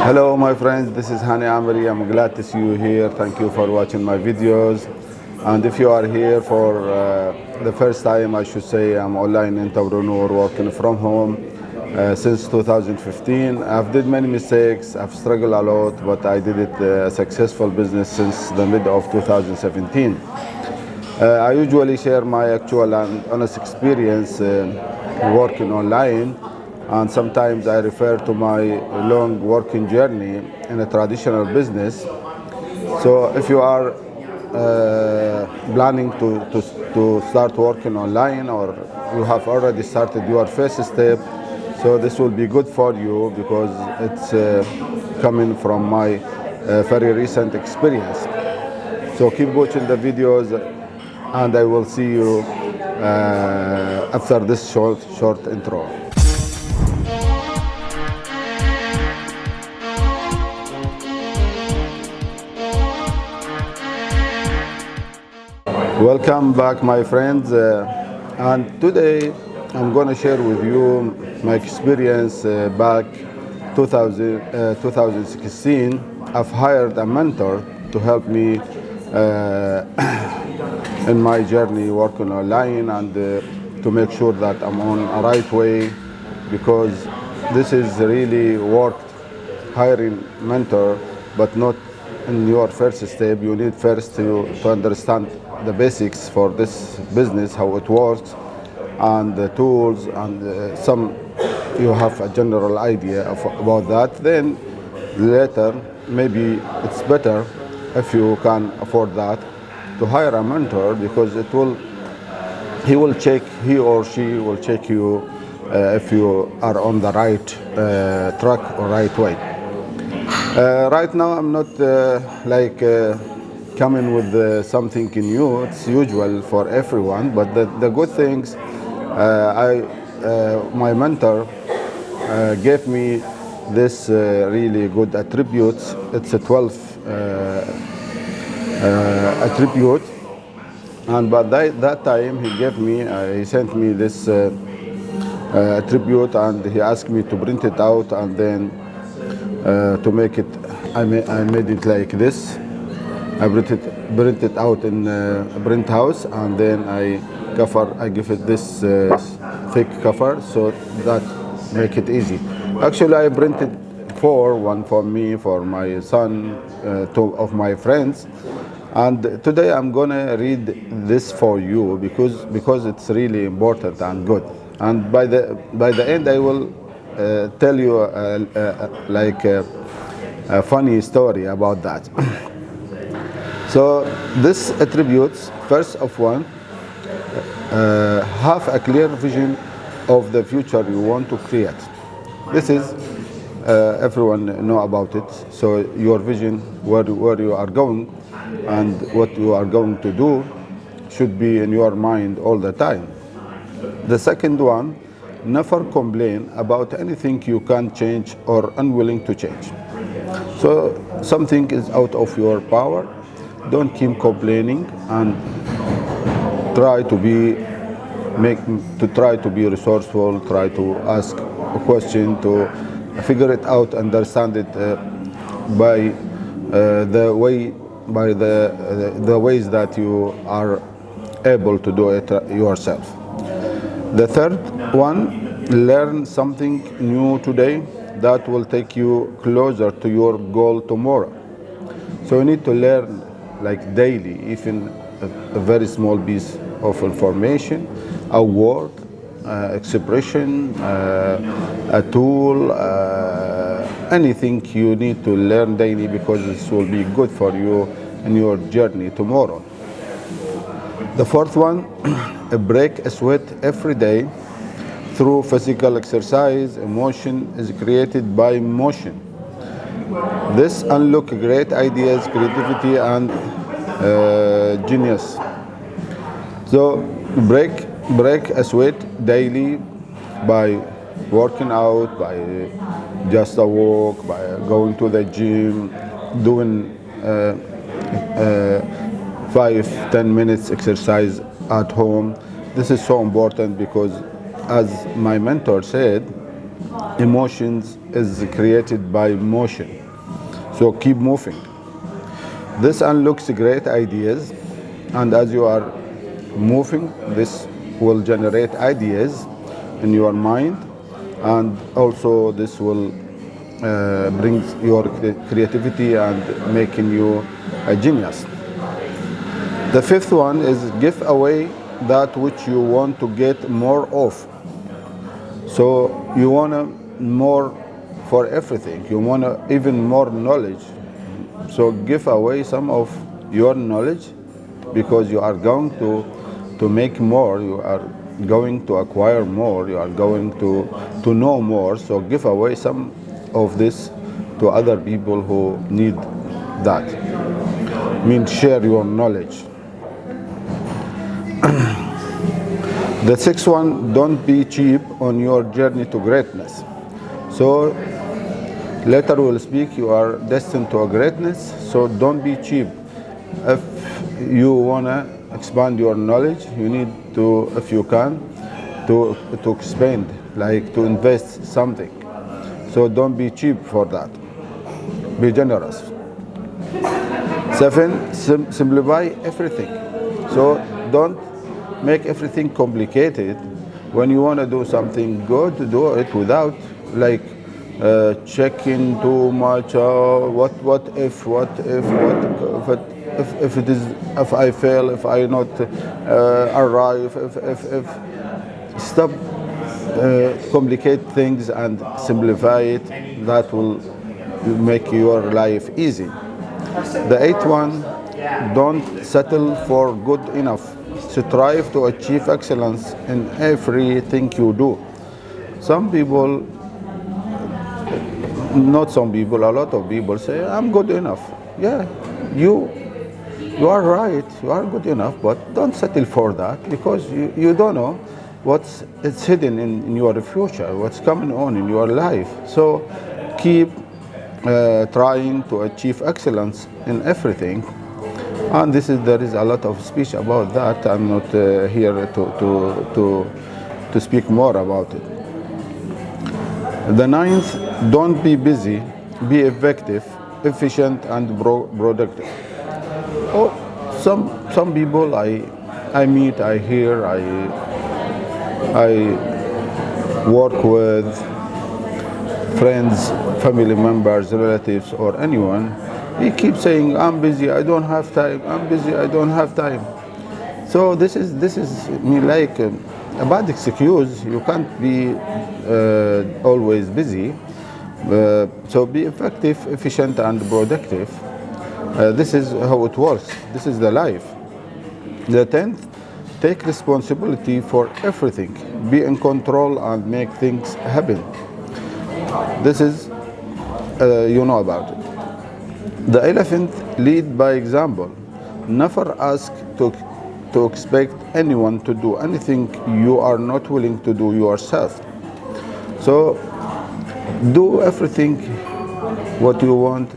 Hello my friends, this is Hani Amri. I'm glad to see you here. Thank you for watching my videos. And if you are here for the first time, I should say I'm online entrepreneur working from home since 2015. I've did many mistakes, I've struggled a lot, but I did it a successful business since the mid of 2017. I usually share my actual and honest experience working online, and sometimes I refer to my long working journey in a traditional business. So if you are planning to start working online, or you have already started your first step, so this will be good for you because it's coming from my very recent experience. So keep watching the videos, and I will see you after this short intro. Welcome back, my friends, and today I'm going to share with you my experience back 2016. I've hired a mentor to help me in my journey working online, and to make sure that I'm on a right way, because this is really worked hiring mentor, but not in your first step. You need first to understand the basics for this business, how it works, and the tools, and some you have a general idea about that. Then later, maybe it's better if you can afford that to hire a mentor, because he or she will check you if you are on the right track or right way. Right now, I'm not coming with something new. It's usual for everyone, but the good things, my mentor gave me this really good attributes. It's a 12 attribute, and by that time he sent me this attribute, and he asked me to print it out, and then to make it, I made it like this. I print it out in a print house, and then I give it this thick cover, so that make it easy. Actually, I printed one for me, for my son, two of my friends, and today I'm gonna read this for you because it's really important and good. And by the end, I will tell you a funny story about that. So this attributes, first of one, have a clear vision of the future you want to create. This is everyone know about it. So your vision, where you are going and what you are going to do, should be in your mind all the time. The second one, never complain about anything you can't change or unwilling to change. So something is out of your power, don't keep complaining, and try to be resourceful. Try to ask a question, to figure it out, understand it by the ways that you are able to do it yourself. The third one, learn something new today that will take you closer to your goal tomorrow. So you need to learn like daily, even a very small piece of information, a word, expression, a tool, anything you need to learn daily, because this will be good for you in your journey tomorrow. The fourth one, break a sweat every day through physical exercise. Emotion is created by motion. This unlock great ideas, creativity, and genius. So break a sweat daily by working out, by just a walk, by going to the gym, doing 5-10 minutes exercise at home. This is so important because, as my mentor said, Emotions is created by motion. So keep moving. This unlocks great ideas, and as you are moving, this will generate ideas in your mind, and also this will bring your creativity and making you a genius. The fifth one is give away that which you want to get more of. So you want more for everything. You want even more knowledge. So give away some of your knowledge because you are going to make more. You are going to acquire more. You are going to know more. So give away some of this to other people who need that. I mean, share your knowledge. The sixth one, don't be cheap on your journey to greatness. So later we'll speak, you are destined to a greatness, so don't be cheap. If you wanna expand your knowledge, you need to, if you can, to expand, like to invest something. So don't be cheap for that. Be generous. Seven, simplify everything. So don't make everything complicated. When you want to do something good, do it without like checking too much. What if it is, if I fail, if I not arrive, if stop complicate things and simplify it. That will make your life easy. The eighth one, don't settle for good enough. Strive to achieve excellence in everything you do. Some people, not some people, a lot of people say, I'm good enough. Yeah, you are right, you are good enough, but don't settle for that because you don't know what's it's hidden in your future, what's coming on in your life. So keep trying to achieve excellence in everything. And there is a lot of speech about that. I'm not here to speak more about it. The ninth, don't be busy, be effective, efficient, and productive. Oh, some people I meet, I hear, I work with friends, family members, relatives, or anyone. He keeps saying, I'm busy, I don't have time, I'm busy, I don't have time. So this is me like a bad excuse. You can't be always busy. So be effective, efficient, and productive. This is how it works. This is the life. The 10th, take responsibility for everything. Be in control and make things happen. This is, you know about it. The 11th, lead by example. Never ask to expect anyone to do anything you are not willing to do yourself. So do everything what you want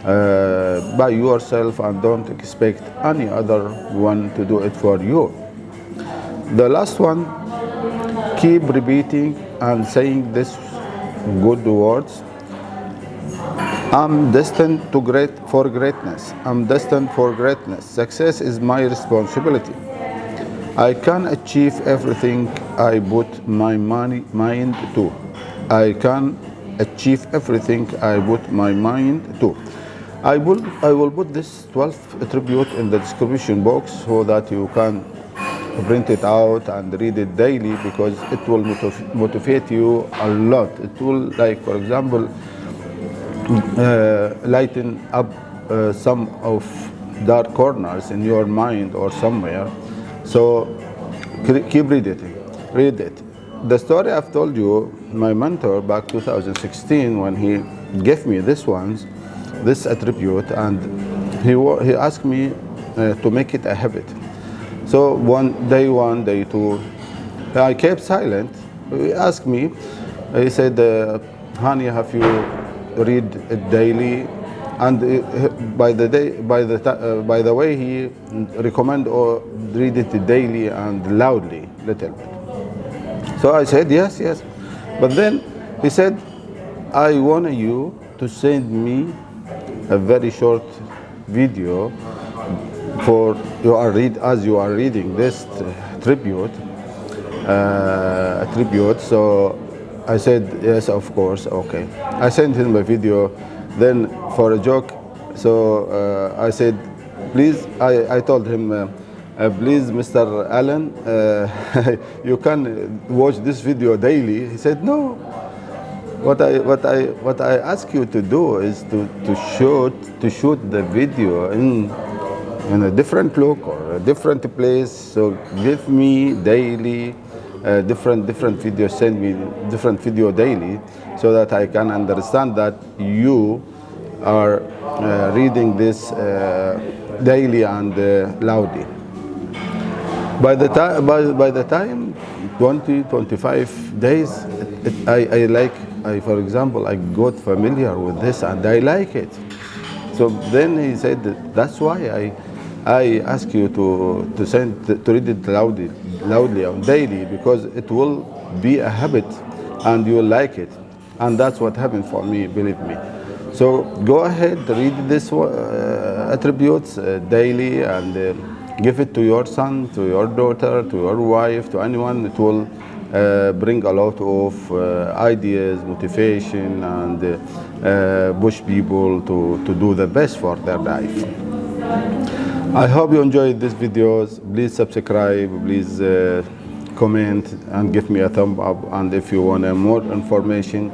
by yourself and don't expect any other one to do it for you. The last one, keep repeating and saying this good words. I'm destined for greatness. I'm destined for greatness. Success is my responsibility. I can achieve everything I put my mind to. I can achieve everything I put my mind to. I will put this 12th attribute in the description box so that you can print it out and read it daily, because it will motivate you a lot. It will, like, for example, lighten up some of dark corners in your mind or somewhere. So keep reading. Read it. The story I've told you, my mentor back 2016, when he gave me this attribute, and he asked me to make it a habit. So one day two, I kept silent. He asked me, he said, honey, have you read it daily? And by the way, he recommend or read it daily and loudly, little bit. So I said yes. But then He said, I want you to send me a very short video for as you are reading this tribute, a tribute. So I said, yes, of course, okay. I sent him a video. Then for a joke, so I said, please, I told him, please, Mr. Allen, you can watch this video daily. He said, no. What I ask you to do is to shoot the video in a different look or a different place. So give me daily different videos. Send me different video daily, so that I can understand that you are reading this daily and loudly. By the time 20-25 days, for example, I got familiar with this and I like it. So then he said, that's why I ask you to read it loudly and daily, because it will be a habit and you will like it. And that's what happened for me, believe me. So go ahead, read this attributes daily, and give it to your son, to your daughter, to your wife, to anyone. It will bring a lot of ideas, motivation, and push people to do the best for their life. I hope you enjoyed these videos. Please subscribe, please comment and give me a thumb up. And if you want more information,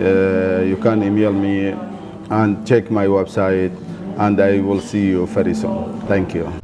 you can email me and check my website, and I will see you very soon. Thank you.